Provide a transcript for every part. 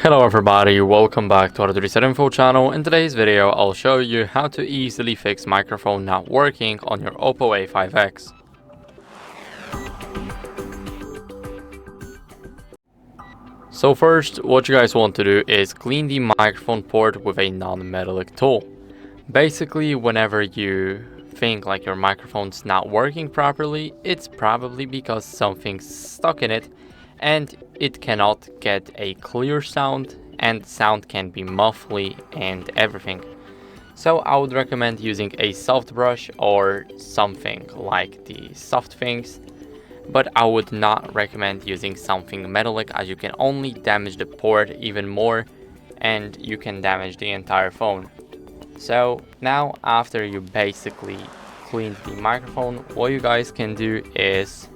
Hello everybody, welcome back to HardReset.Info channel. In today's video, I'll show you how to easily fix microphone not working on your OPPO A5x. So first, what you guys want to do is clean the microphone port with a non-metallic tool. Basically, whenever you think like your microphone's not working properly, it's probably because something's stuck in it and it cannot get a clear sound, and sound can be muffly and everything. So I would recommend using a soft brush or something like the soft things, but I would not recommend using something metallic, as you can only damage the port even more and you can damage the entire phone. So now, after you basically cleaned the microphone, what you guys can do is,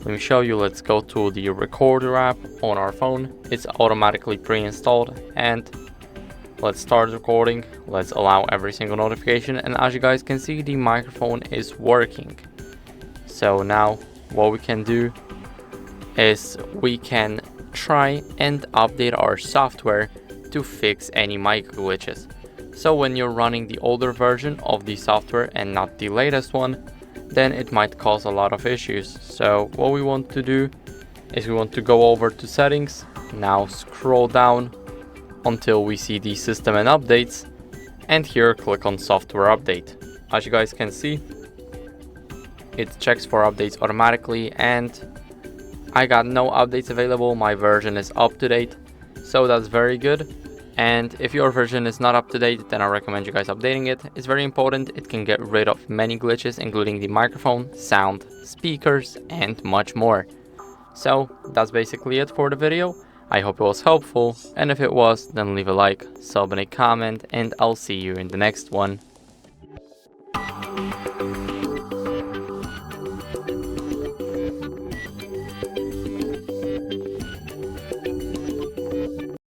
let me show you. Let's go to the recorder app on our phone. It's automatically pre-installed, and let's start recording. Let's allow every single notification, and as you guys can see, the microphone is working. So now what we can do is we can try and update our software to fix any mic glitches. So when you're running the older version of the software and not the latest one, then it might cause a lot of issues. So what we want to do is we want to go over to settings, now scroll down until we see the system and updates, and here click on software update. As you guys can see, it checks for updates automatically, and I got no updates available. My version is up to date, so that's very good. And if your version is not up to date, then I recommend you guys updating it. It's very important. It can get rid of many glitches, including the microphone, sound, speakers, and much more. So that's basically it for the video. I hope it was helpful, and if it was, then leave a like, sub, and a comment, and I'll see you in the next one.